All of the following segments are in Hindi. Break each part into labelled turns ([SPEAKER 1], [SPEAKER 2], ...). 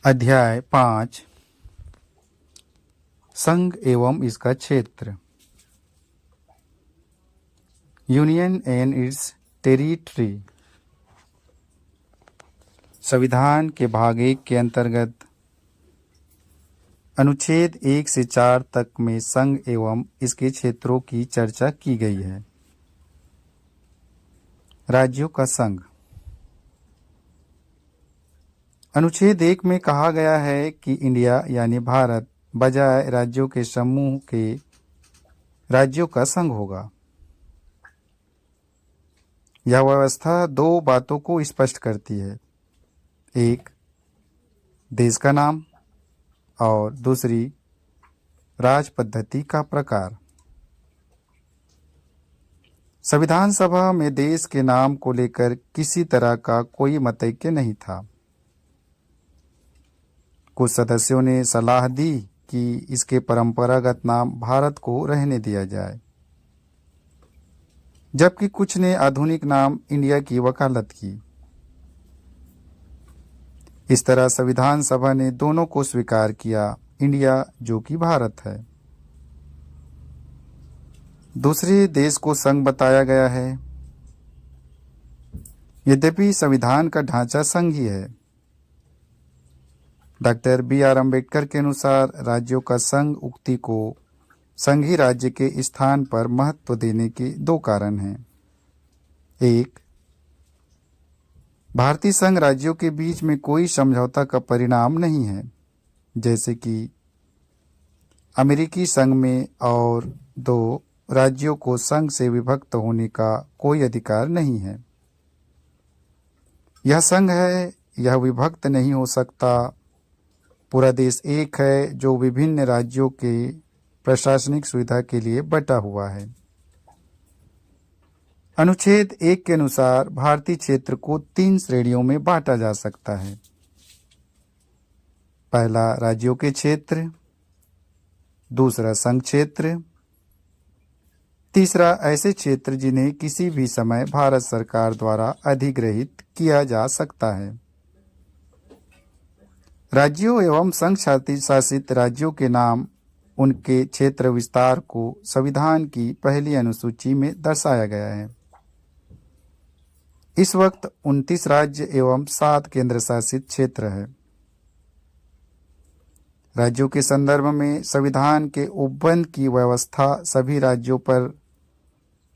[SPEAKER 1] अध्याय 5 संघ एवं इसका क्षेत्र। Union and it's territory. संविधान के भाग 1 के अंतर्गत अनुच्छेद 1 से 4 तक में संघ एवं इसके क्षेत्रों की चर्चा की गई है। राज्यों का संघ। अनुच्छेद 1 में कहा गया है कि इंडिया यानी भारत बजाय राज्यों के समूह के राज्यों का संघ होगा। यह व्यवस्था दो बातों को स्पष्ट करती है, एक देश का नाम और दूसरी राज पद्धति का प्रकार। संविधान सभा में देश के नाम को लेकर किसी तरह का कोई मतैक्य नहीं था। कुछ सदस्यों ने सलाह दी कि इसके परंपरागत नाम भारत को रहने दिया जाए, जबकि कुछ ने आधुनिक नाम इंडिया की वकालत की। इस तरह संविधान सभा ने दोनों को स्वीकार किया, इंडिया जो कि भारत है। दूसरे देश को संघ बताया गया है। यद्यपि संविधान का ढांचा संघ ही है। Doctor B.R. अम्बेडकर के अनुसार राज्यों का संघ उक्ति को संघीय राज्य के स्थान पर महत्व देने के दो कारण हैं। एक, भारतीय संघ राज्यों के बीच में कोई समझौता का परिणाम नहीं है, जैसे कि अमेरिकी संघ में, और दो, राज्यों को संघ से विभक्त होने का कोई अधिकार नहीं है। यह संघ है, यह विभक्त नहीं हो सकता। पूरा देश एक है जो विभिन्न राज्यों के प्रशासनिक सुविधा के लिए बटा हुआ है। अनुच्छेद 1 के अनुसार भारतीय क्षेत्र को 3 श्रेणियों में बांटा जा सकता है। पहला राज्यों के क्षेत्र, दूसरा संघ क्षेत्र, तीसरा ऐसे क्षेत्र जिन्हें किसी भी समय भारत सरकार द्वारा अधिग्रहित किया जा सकता है। राज्यों एवं संघ शासित राज्यों के नाम उनके क्षेत्र विस्तार को संविधान की पहली अनुसूची में दर्शाया गया है। इस वक्त 29 राज्य एवं 7 केंद्र शासित क्षेत्र है। राज्यों के संदर्भ में संविधान के उपबंध की व्यवस्था सभी राज्यों पर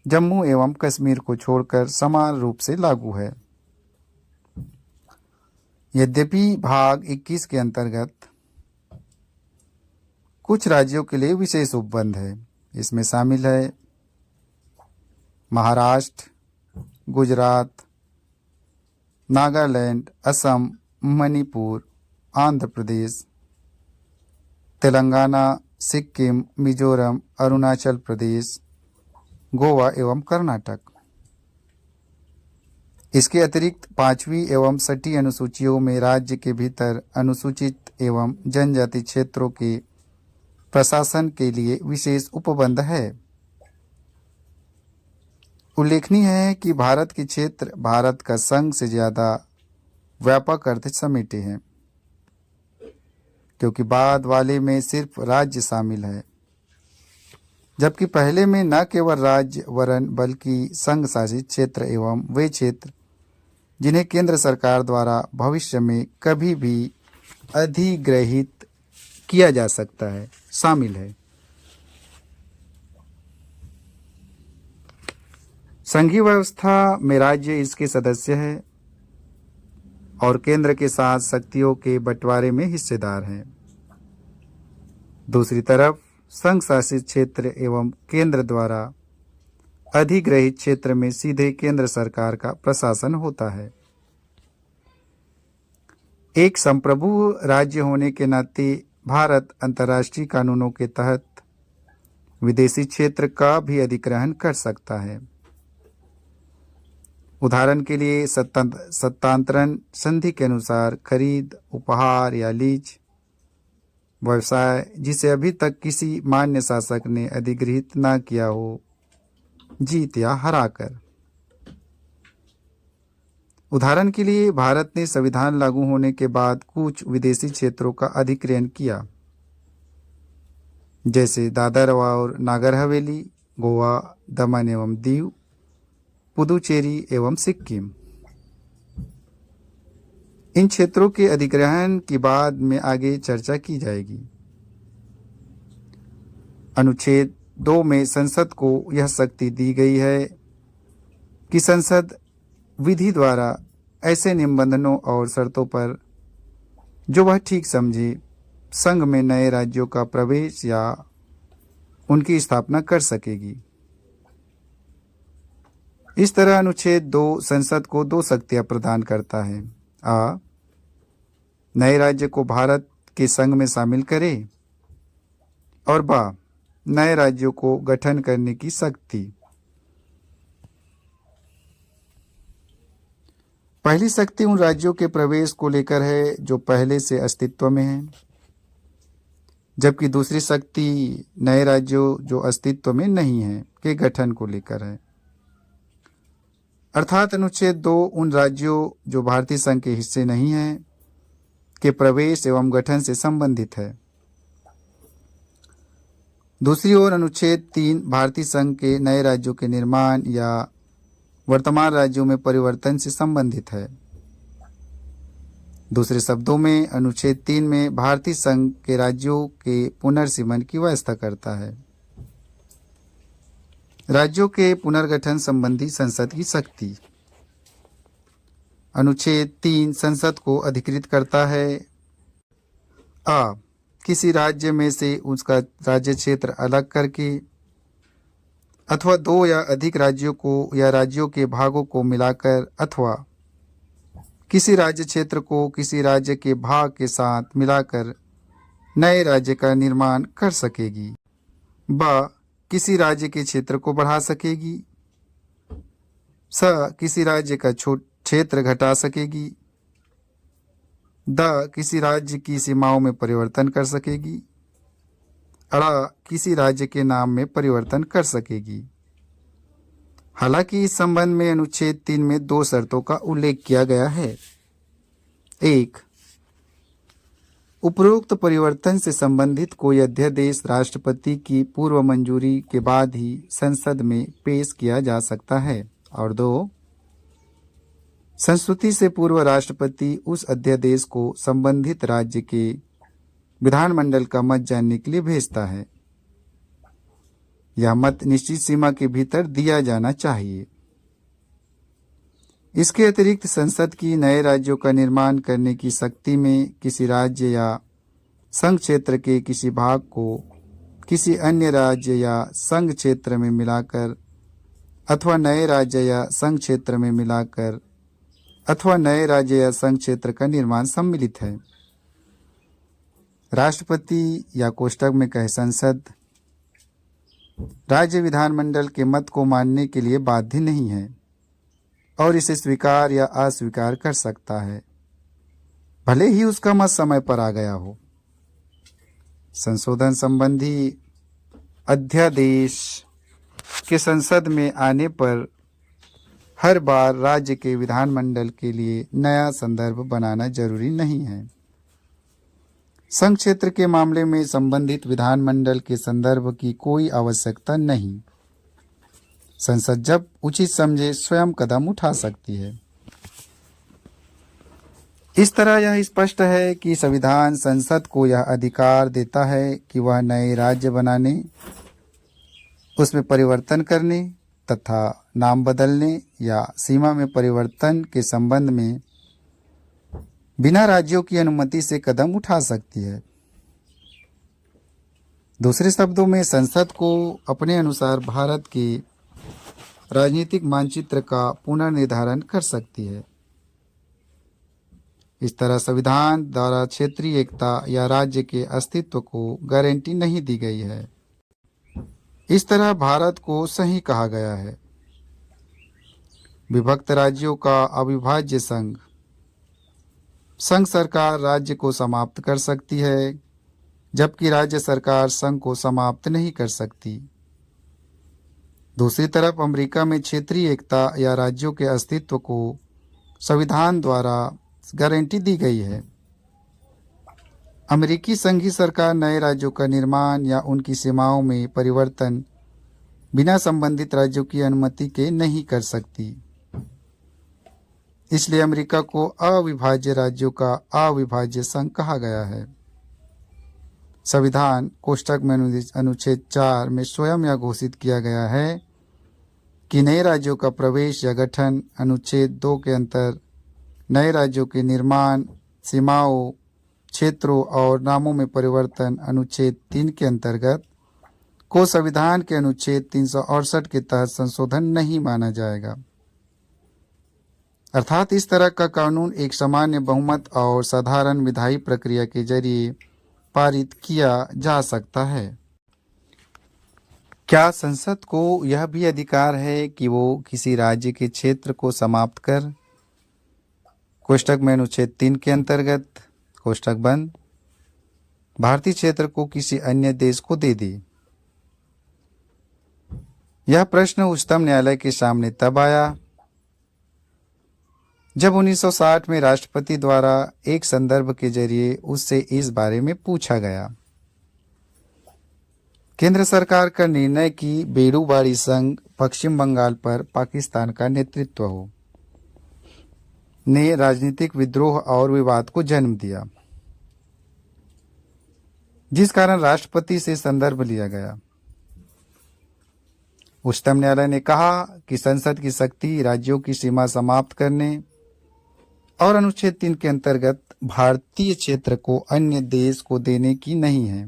[SPEAKER 1] जम्मू एवं कश्मीर को छोड़कर समान रूप से लागू है। यद्यपि भाग 21 के अंतर्गत कुछ राज्यों के लिए विशेष उपबंध है। इसमें शामिल है महाराष्ट्र, गुजरात, नागालैंड, असम, मणिपुर, आंध्र प्रदेश, तेलंगाना, सिक्किम, मिजोरम, अरुणाचल प्रदेश, गोवा एवं कर्नाटक। इसके अतिरिक्त 5वीं एवं 6ठी अनुसूचियों में राज्य के भीतर अनुसूचित एवं जनजाति क्षेत्रों के प्रशासन के लिए विशेष उपबंध है। उल्लेखनीय है कि भारत के क्षेत्र भारत का संघ से ज्यादा व्यापक अर्थ समेटे हैं, क्योंकि बाद वाले में सिर्फ राज्य शामिल है, जबकि पहले में न केवल राज्य वरन बल्कि संघ शासित क्षेत्र एवं वे क्षेत्र जिन्हें केंद्र सरकार द्वारा भविष्य में कभी भी अधिग्रहित किया जा सकता है शामिल है। संघीय व्यवस्था में राज्य इसके सदस्य है और केंद्र के साथ शक्तियों के बंटवारे में हिस्सेदार हैं। दूसरी तरफ संघ शासित क्षेत्र एवं केंद्र द्वारा अधिग्रहित क्षेत्र में सीधे केंद्र सरकार का प्रशासन होता है। एक संप्रभु राज्य होने के नाते भारत अंतर्राष्ट्रीय कानूनों के तहत विदेशी क्षेत्र का भी अधिग्रहण कर सकता है। उदाहरण के लिए सत्तांतरण संधि के अनुसार खरीद, उपहार या लीज व्यवसाय जिसे अभी तक किसी मान्य शासक ने अधिग्रहित न किया हो, जीत या हराकर। उदाहरण के लिए भारत ने संविधान लागू होने के बाद कुछ विदेशी क्षेत्रों का अधिग्रहण किया, जैसे दादर और नागर हवेली, गोवा, दमन एवं दीव, पुदुचेरी एवं सिक्किम। इन क्षेत्रों के अधिग्रहण की बाद में आगे चर्चा की जाएगी। अनुच्छेद 2 में संसद को यह शक्ति दी गई है कि संसद विधि द्वारा ऐसे निबंधनों और शर्तों पर जो वह ठीक समझे संघ में नए राज्यों का प्रवेश या उनकी स्थापना कर सकेगी। इस तरह अनुच्छेद 2 संसद को 2 शक्तियां प्रदान करता है। आ, नए राज्य को भारत के संघ में शामिल करे, और बा, नए राज्यों को गठन करने की शक्ति। पहली शक्ति उन राज्यों के प्रवेश को लेकर है जो पहले से अस्तित्व में हैं, जबकि दूसरी शक्ति नए राज्यों जो अस्तित्व में नहीं हैं के गठन को लेकर है। अर्थात अनुच्छेद 2 उन राज्यों जो भारतीय संघ के हिस्से नहीं हैं के प्रवेश एवं गठन से संबंधित है। दूसरी ओर अनुच्छेद 3 भारतीय संघ के नए राज्यों के निर्माण या वर्तमान राज्यों में परिवर्तन से संबंधित है। दूसरे शब्दों में अनुच्छेद 3 में भारतीय संघ के राज्यों के पुनर्सीमन की व्यवस्था करता है। राज्यों के पुनर्गठन संबंधी संसद की शक्ति। अनुच्छेद 3 संसद को अधिकृत करता है। आ, किसी राज्य में से उसका राज्य क्षेत्र अलग करके अथवा 2 या अधिक राज्यों को या राज्यों के भागों को मिलाकर अथवा किसी राज्य क्षेत्र को किसी राज्य के भाग के साथ मिलाकर नए राज्य का निर्माण कर सकेगी। ब, किसी राज्य के क्षेत्र को बढ़ा सकेगी। स, किसी राज्य का क्षेत्र घटा सकेगी। द, किसी राज्य की सीमाओं में परिवर्तन कर सकेगी। अड़ा, किसी राज्य के नाम में परिवर्तन कर सकेगी। हालांकि इस संबंध में अनुच्छेद 3 में 2 शर्तों का उल्लेख किया गया है। 1, उपरोक्त परिवर्तन से संबंधित कोई अध्यादेश राष्ट्रपति की पूर्व मंजूरी के बाद ही संसद में पेश किया जा सकता है। और 2, संस्तुति से पूर्व राष्ट्रपति उस अध्यादेश को संबंधित राज्य के विधानमंडल का मत जानने के लिए भेजता है। यह मत निश्चित सीमा के भीतर दिया जाना चाहिए। इसके अतिरिक्त संसद की नए राज्यों का निर्माण करने की शक्ति में किसी राज्य या संघ क्षेत्र के किसी भाग को किसी अन्य राज्य या संघ क्षेत्र में मिलाकर अथवा नए राज्य या संघ क्षेत्र में मिलाकर अथवा नए राज्य या संघ क्षेत्र का निर्माण सम्मिलित है। राष्ट्रपति या कोष्टक में कहे संसद राज्य विधानमंडल के मत को मानने के लिए बाध्य नहीं है और इसे स्वीकार या अस्वीकार कर सकता है, भले ही उसका मत समय पर आ गया हो। संशोधन संबंधी अध्यादेश के संसद में आने पर हर बार राज्य के विधानमंडल के लिए नया संदर्भ बनाना जरूरी नहीं है। संघ क्षेत्र के मामले में संबंधित विधानमंडल के संदर्भ की कोई आवश्यकता नहीं। संसद जब उचित समझे स्वयं कदम उठा सकती है। इस तरह यह स्पष्ट है कि संविधान संसद को यह अधिकार देता है कि वह नए राज्य बनाने, उसमें परिवर्तन करने तथा नाम बदलने या सीमा में परिवर्तन के संबंध में बिना राज्यों की अनुमति से कदम उठा सकती है। दूसरे शब्दों में संसद को अपने अनुसार भारत के राजनीतिक मानचित्र का पुनर्निर्धारण कर सकती है। इस तरह संविधान द्वारा क्षेत्रीय एकता या राज्य के अस्तित्व को गारंटी नहीं दी गई है। इस तरह भारत को सही कहा गया है। विभक्त राज्यों का अविभाज्य संघ सरकार राज्य को समाप्त कर सकती है, जबकि राज्य सरकार संघ को समाप्त नहीं कर सकती। दूसरी तरफ अमेरिका में क्षेत्रीय एकता या राज्यों के अस्तित्व को संविधान द्वारा गारंटी दी गई है। अमेरिकी संघीय सरकार नए राज्यों का निर्माण या उनकी सीमाओं में परिवर्तन बिना संबंधित राज्यों की अनुमति के नहीं कर सकती। इसलिए अमेरिका को अविभाज्य राज्यों का अविभाज्य संघ कहा गया है। संविधान कोष्टक में अनुच्छेद 4 में स्वयं यह घोषित किया गया है कि नए राज्यों का प्रवेश या गठन अनुच्छेद 2 के अंतर नए राज्यों के निर्माण, सीमाओं, क्षेत्रों और नामों में परिवर्तन अनुच्छेद 3 के अंतर्गत को संविधान के अनुच्छेद 368 के तहत संशोधन नहीं माना जाएगा। अर्थात इस तरह का कानून एक सामान्य बहुमत और साधारण विधायी प्रक्रिया के जरिए पारित किया जा सकता है। क्या संसद को यह भी अधिकार है कि वो किसी राज्य के क्षेत्र को समाप्त कर कोष्टक में अनुच्छेद 3 के अंतर्गत कोष्टक बंद भारतीय क्षेत्र को किसी अन्य देश को दे दे? यह प्रश्न उच्चतम न्यायालय के सामने तब आया जब 1960 में राष्ट्रपति द्वारा एक संदर्भ के जरिए उससे इस बारे में पूछा गया। केंद्र सरकार का निर्णय कि बेड़ूबाड़ी संघ पश्चिम बंगाल पर पाकिस्तान का नेतृत्व हो ने राजनीतिक विद्रोह और विवाद को जन्म दिया, जिस कारण राष्ट्रपति से संदर्भ लिया गया। उच्चतम न्यायालय ने कहा कि संसद की शक्ति राज्यों की सीमा समाप्त करने और अनुच्छेद 3 के अंतर्गत भारतीय क्षेत्र को अन्य देश को देने की नहीं है।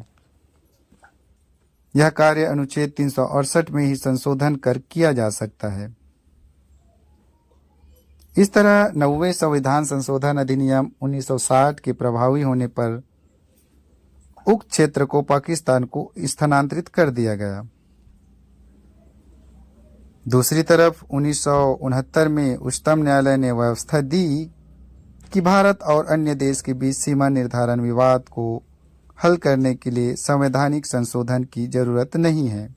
[SPEAKER 1] यह कार्य अनुच्छेद 368 में ही संशोधन कर किया जा सकता है। इस तरह 90वें संविधान संशोधन अधिनियम 1960 के प्रभावी होने पर उक्त क्षेत्र को पाकिस्तान को स्थानांतरित कर दिया गया। दूसरी तरफ 1969 में उच्चतम न्यायालय ने व्यवस्था दी कि भारत और अन्य देश के बीच सीमा निर्धारण विवाद को हल करने के लिए संवैधानिक संशोधन की जरूरत नहीं है।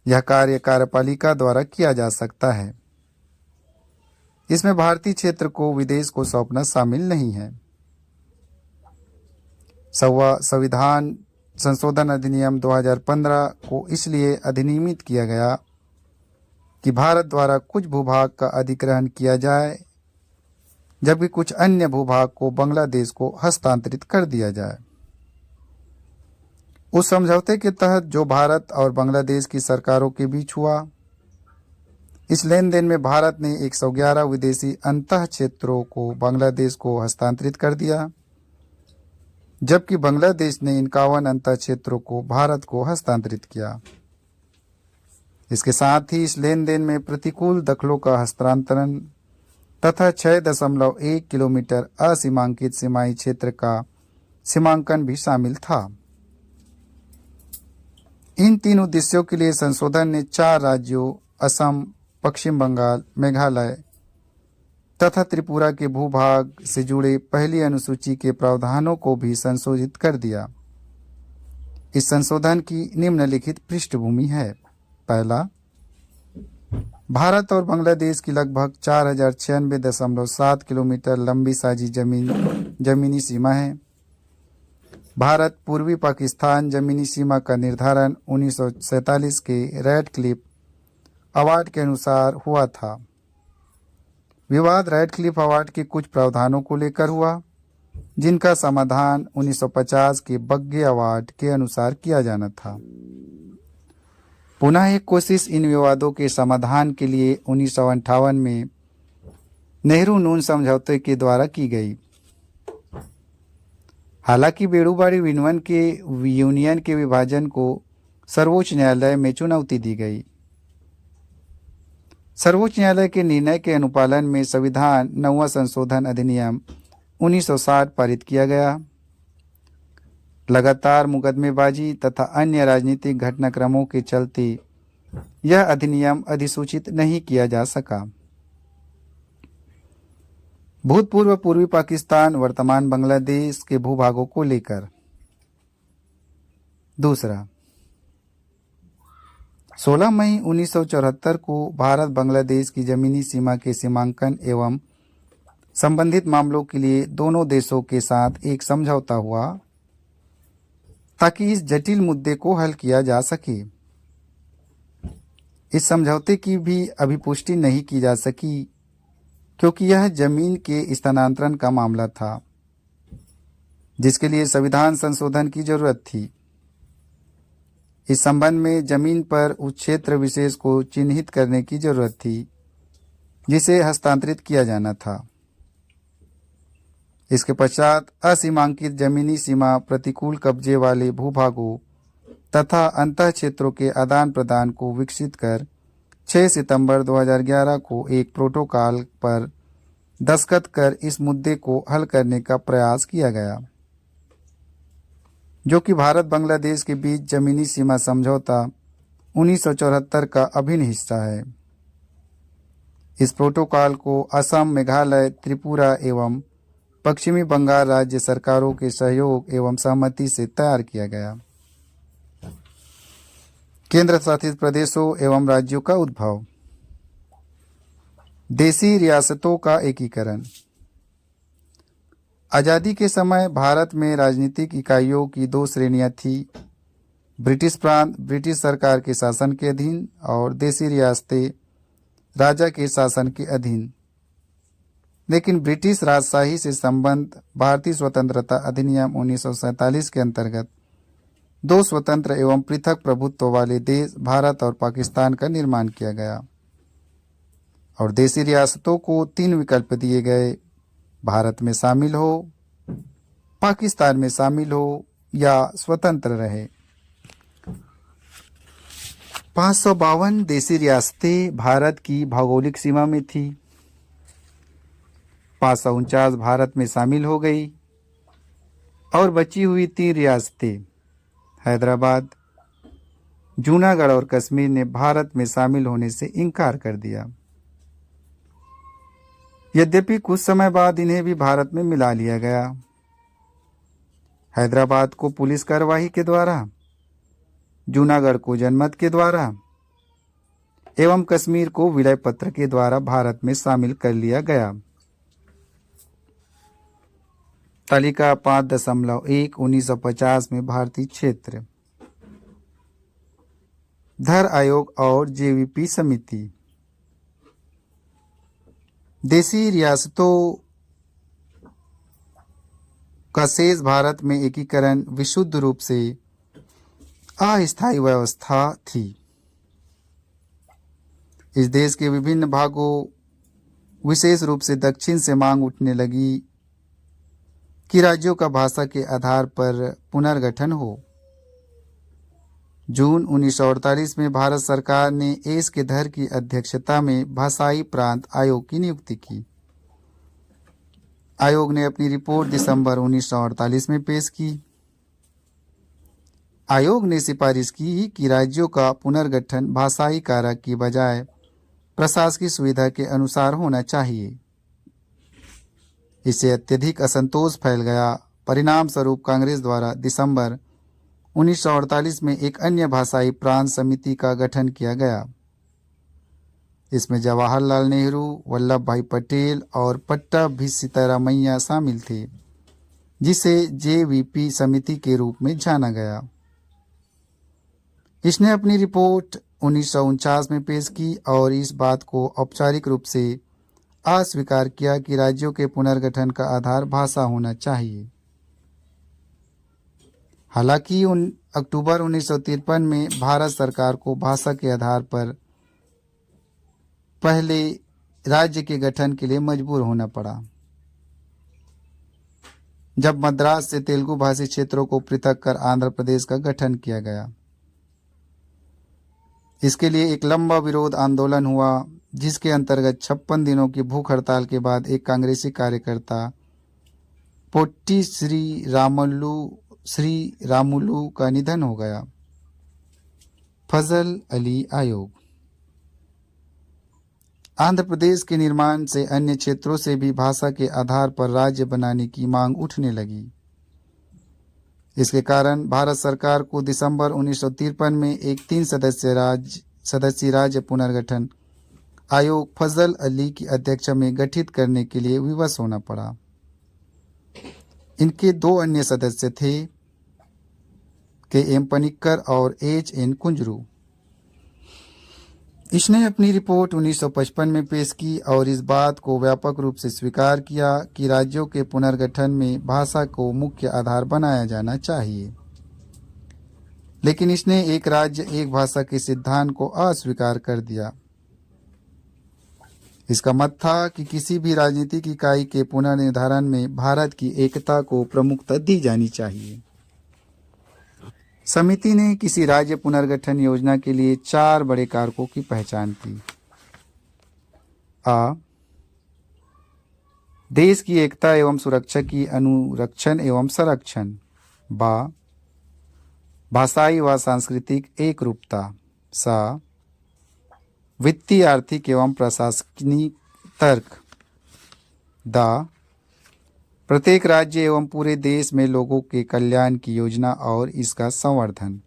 [SPEAKER 1] यह कार्य कार्यपालिका द्वारा किया जा सकता है। इसमें भारतीय क्षेत्र को विदेश को सौंपना शामिल नहीं है। संविधान संशोधन अधिनियम 2015 को इसलिए अधिनियमित किया गया कि भारत द्वारा कुछ भूभाग का अधिग्रहण किया जाए, जबकि कुछ अन्य भूभाग को बांग्लादेश को हस्तांतरित कर दिया जाए। उस समझौते के तहत जो भारत और बांग्लादेश की सरकारों के बीच हुआ, इस लेन देन में भारत ने 111 विदेशी अंतः क्षेत्रों को बांग्लादेश को हस्तांतरित कर दिया, जबकि बांग्लादेश ने 51 अंतः क्षेत्रों को भारत को हस्तांतरित किया। इसके साथ ही इस लेन देन में प्रतिकूल दखलों का हस्तांतरण तथा 6.1 किलोमीटर असीमांकित सीमाई क्षेत्र का सीमांकन भी शामिल था। इन 3 उद्देश्यों के लिए संशोधन ने 4 राज्यों असम, पश्चिम बंगाल, मेघालय तथा त्रिपुरा के भूभाग से जुड़े पहली अनुसूची के प्रावधानों को भी संशोधित कर दिया। इस संशोधन की निम्नलिखित पृष्ठभूमि है। पहला, भारत और बांग्लादेश की लगभग 4096.7 किलोमीटर लंबी साझी जमीनी सीमा है। भारत पूर्वी पाकिस्तान जमीनी सीमा का निर्धारण 1947 के रैडक्लिफ अवार्ड के अनुसार हुआ था। विवाद रैडक्लिफ अवार्ड के कुछ प्रावधानों को लेकर हुआ, जिनका समाधान 1950 के बग्गे अवार्ड के अनुसार किया जाना था। पुनः एक कोशिश इन विवादों के समाधान के लिए 1958 में नेहरू नून समझौते के द्वारा की गई। हालांकि बेड़ूबाड़ी विनवन के यूनियन के विभाजन को सर्वोच्च न्यायालय में चुनौती दी गई। सर्वोच्च न्यायालय के निर्णय के अनुपालन में संविधान 9वां संशोधन अधिनियम 1960 पारित किया गया। लगातार मुकदमेबाजी तथा अन्य राजनीतिक घटनाक्रमों के चलते यह अधिनियम अधिसूचित नहीं किया जा सका। भूतपूर्व पूर्वी पाकिस्तान वर्तमान बांग्लादेश के भूभागों को लेकर। दूसरा, 16 मई 1974 को भारत बांग्लादेश की जमीनी सीमा के सीमांकन एवं संबंधित मामलों के लिए दोनों देशों के साथ एक समझौता हुआ ताकि इस जटिल मुद्दे को हल किया जा सके। इस समझौते की भी अभी पुष्टि नहीं की जा सकी क्योंकि यह जमीन के स्थानांतरण का मामला था जिसके लिए संविधान संशोधन की जरूरत थी। इस संबंध में जमीन पर उस क्षेत्र विशेष को चिन्हित करने की जरूरत थी जिसे हस्तांतरित किया जाना था। इसके पश्चात असीमांकित जमीनी सीमा, प्रतिकूल कब्जे वाले भूभागों तथा अंतः क्षेत्रों के आदान प्रदान को विकसित कर 6 सितंबर 2011 को एक प्रोटोकॉल पर दस्तखत कर इस मुद्दे को हल करने का प्रयास किया गया, जो कि भारत बांग्लादेश के बीच जमीनी सीमा समझौता 1974 का अभिन्न हिस्सा है। इस प्रोटोकॉल को असम, मेघालय, त्रिपुरा एवं पश्चिमी बंगाल राज्य सरकारों के सहयोग एवं सहमति से तैयार किया गया। केंद्र शासित प्रदेशों एवं राज्यों का उद्भव। देशी रियासतों का एकीकरण। आज़ादी के समय भारत में राजनीतिक इकाइयों की 2 श्रेणियां थीं। ब्रिटिश प्रांत ब्रिटिश सरकार के शासन के अधीन और देशी रियासतें राजा के शासन के अधीन। लेकिन ब्रिटिश राजशाही से संबंध भारतीय स्वतंत्रता अधिनियम 1947 के अंतर्गत 2 स्वतंत्र एवं पृथक प्रभुत्व वाले देश भारत और पाकिस्तान का निर्माण किया गया और देशी रियासतों को 3 विकल्प दिए गए: भारत में शामिल हो, पाकिस्तान में शामिल हो या स्वतंत्र रहे। 552 देशी रियासतें भारत की भौगोलिक सीमा में थी। 549 भारत में शामिल हो गई और बची हुई 3 रियासतें हैदराबाद, जूनागढ़ और कश्मीर ने भारत में शामिल होने से इनकार कर दिया। यद्यपि कुछ समय बाद इन्हें भी भारत में मिला लिया गया। हैदराबाद को पुलिस कार्यवाही के द्वारा, जूनागढ़ को जनमत के द्वारा एवं कश्मीर को विलय पत्र के द्वारा भारत में शामिल कर लिया गया। तालिका 5.1 1950 में भारतीय क्षेत्र, धर आयोग और जेवीपी समिति। देशी रियासतों का शेष भारत में एकीकरण विशुद्ध रूप से अस्थायी व्यवस्था थी। इस देश के विभिन्न भागों, विशेष रूप से दक्षिण से मांग उठने लगी कि राज्यों का भाषा के आधार पर पुनर्गठन हो। जून 1948 में भारत सरकार ने एस के धर की अध्यक्षता में भाषाई प्रांत आयोग की नियुक्ति की। आयोग ने अपनी रिपोर्ट दिसंबर 1948 में पेश की। आयोग ने सिफारिश की कि राज्यों का पुनर्गठन भाषाई कारक की बजाय प्रशासकीय सुविधा के अनुसार होना चाहिए। इससे अत्यधिक असंतोष फैल गया। परिणाम स्वरूप कांग्रेस द्वारा दिसंबर 1948 में एक अन्य भाषाई प्रांत समिति का गठन किया गया। इसमें जवाहरलाल नेहरू, वल्लभ भाई पटेल और पट्टाभी सिद्धारमैया शामिल थे, जिसे जेवीपी समिति के रूप में जाना गया। इसने अपनी रिपोर्ट 1949 में पेश की और इस बात को औपचारिक रूप से अस्वीकार किया कि राज्यों के पुनर्गठन का आधार भाषा होना चाहिए। हालांकि अक्टूबर 1953 में भारत सरकार को भाषा के आधार पर पहले राज्य के गठन के लिए मजबूर होना पड़ा, जब मद्रास से तेलुगु भाषी क्षेत्रों को पृथक कर आंध्र प्रदेश का गठन किया गया। इसके लिए एक लंबा विरोध आंदोलन हुआ, जिसके अंतर्गत 56 दिनों की भूख हड़ताल के बाद एक कांग्रेसी कार्यकर्ता पोट्टी श्री रामुलु का निधन हो गया। फजल अली आयोग। आंध्र प्रदेश के निर्माण से अन्य क्षेत्रों से भी भाषा के आधार पर राज्य बनाने की मांग उठने लगी। इसके कारण भारत सरकार को दिसंबर 1953 में एक 3 सदस्यीय राज्य सदस्यीय राज्य पुनर्गठन आयोग फजल अली की अध्यक्षता में गठित करने के लिए विवश होना पड़ा। इनके दो अन्य सदस्य थे के एम पनिक्कर और एच एन कुंजरू। इसने अपनी रिपोर्ट 1955 में पेश की और इस बात को व्यापक रूप से स्वीकार किया कि राज्यों के पुनर्गठन में भाषा को मुख्य आधार बनाया जाना चाहिए, लेकिन इसने एक राज्य एक भाषा के सिद्धांत को अस्वीकार कर दिया। इसका मत था कि किसी भी राजनीतिक इकाई के पुनर्निर्धारण में भारत की एकता को प्रमुखता दी जानी चाहिए। समिति ने किसी राज्य पुनर्गठन योजना के लिए 4 बड़े कारकों की पहचान की। आ, देश की एकता एवं सुरक्षा की अनुरक्षण एवं संरक्षण। बा, भाषाई व सांस्कृतिक एकरूपता। सा, वित्तीय आर्थिक एवं प्रशासनिक तर्क। दा, प्रत्येक राज्य एवं पूरे देश में लोगों के कल्याण की योजना और इसका संवर्धन।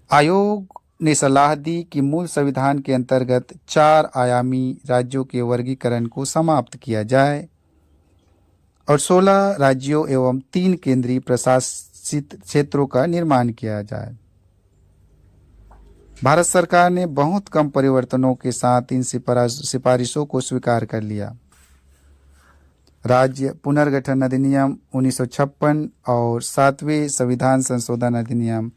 [SPEAKER 1] आयोग ने सलाह दी कि मूल संविधान के अंतर्गत 4 आयामी राज्यों के वर्गीकरण को समाप्त किया जाए और 16 राज्यों एवं 3 केंद्रीय प्रशासित क्षेत्रों का निर्माण किया जाए। भारत सरकार ने बहुत कम परिवर्तनों के साथ इन सिफारिशों को स्वीकार कर लिया। राज्य पुनर्गठन अधिनियम 1956 और 7वें संविधान संशोधन अधिनियम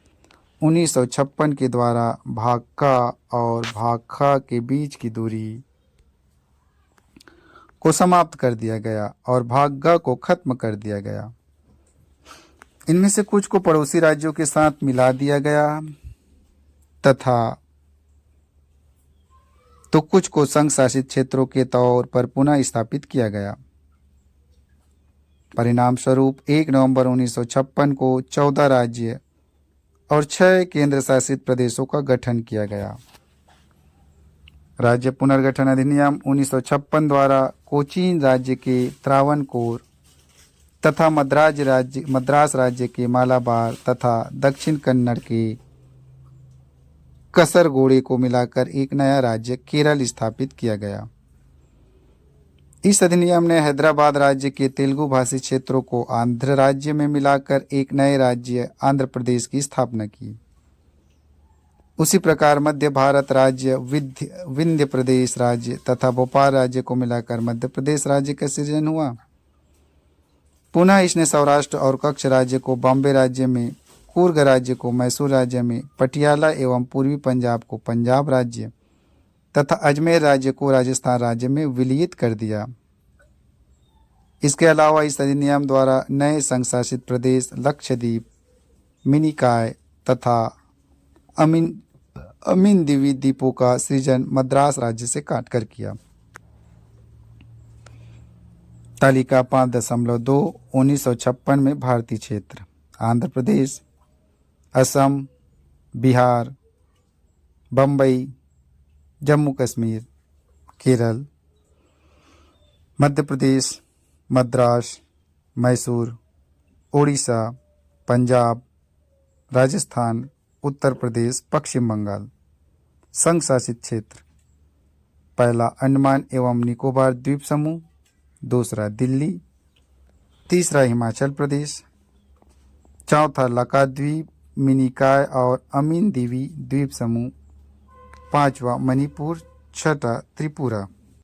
[SPEAKER 1] 1956 के द्वारा भाग का और भाग खा के बीच की दूरी को समाप्त कर दिया गया और भाग ग को खत्म कर दिया गया। इनमें से कुछ को पड़ोसी राज्यों के साथ मिला दिया गया तथा तो कुछ को संघ शासित क्षेत्रों के तौर पर पुनः स्थापित किया गया। परिणाम स्वरूप 1 नवंबर 1956 को 14 राज्य और 6 केंद्र शासित प्रदेशों का गठन किया गया। राज्य पुनर्गठन अधिनियम 1956 द्वारा कोचीन राज्य के त्रावणकोर तथा मद्रास राज्य के मालाबार तथा दक्षिण कन्नड़ के कसरगोड़े को मिलाकर एक नया राज्य केरल स्थापित किया गया। इस अधिनियम ने हैदराबाद राज्य के तेलुगु भाषी क्षेत्रों को आंध्र राज्य में मिलाकर एक नए राज्य आंध्र प्रदेश की स्थापना की। उसी प्रकार मध्य भारत राज्य विंध्य प्रदेश राज्य तथा भोपाल राज्य को मिलाकर मध्य प्रदेश राज्य का सृजन हुआ। पुनः इसने सौराष्ट्र और कच्छ राज्य को बॉम्बे राज्य में, कुर्ग राज्य को मैसूर राज्य में, पटियाला एवं पूर्वी पंजाब को पंजाब राज्य तथा अजमेर राज्य को राजस्थान राज्य में विलीन कर दिया। इसके अलावा इस अधिनियम द्वारा नए संघ शासित प्रदेश लक्षद्वीप, मिनिकॉय तथा अमीन द्वीपों का सृजन मद्रास राज्य से काटकर किया। तालिका 5.2 1956 में भारतीय क्षेत्र आंध्र प्रदेश, असम, बिहार, बम्बई, जम्मू कश्मीर, केरल, मध्य प्रदेश, मद्रास, मैसूर, ओडिशा, पंजाब, राजस्थान, उत्तर प्रदेश, पश्चिम बंगाल। संघ शासित क्षेत्र: पहला अंडमान एवं निकोबार द्वीप समूह, दूसरा दिल्ली, तीसरा हिमाचल प्रदेश, चौथा लक्षद्वीप, मिनिकॉय और अमीन द्वीप समूह, 5वां मणिपुर, 6ठा त्रिपुरा।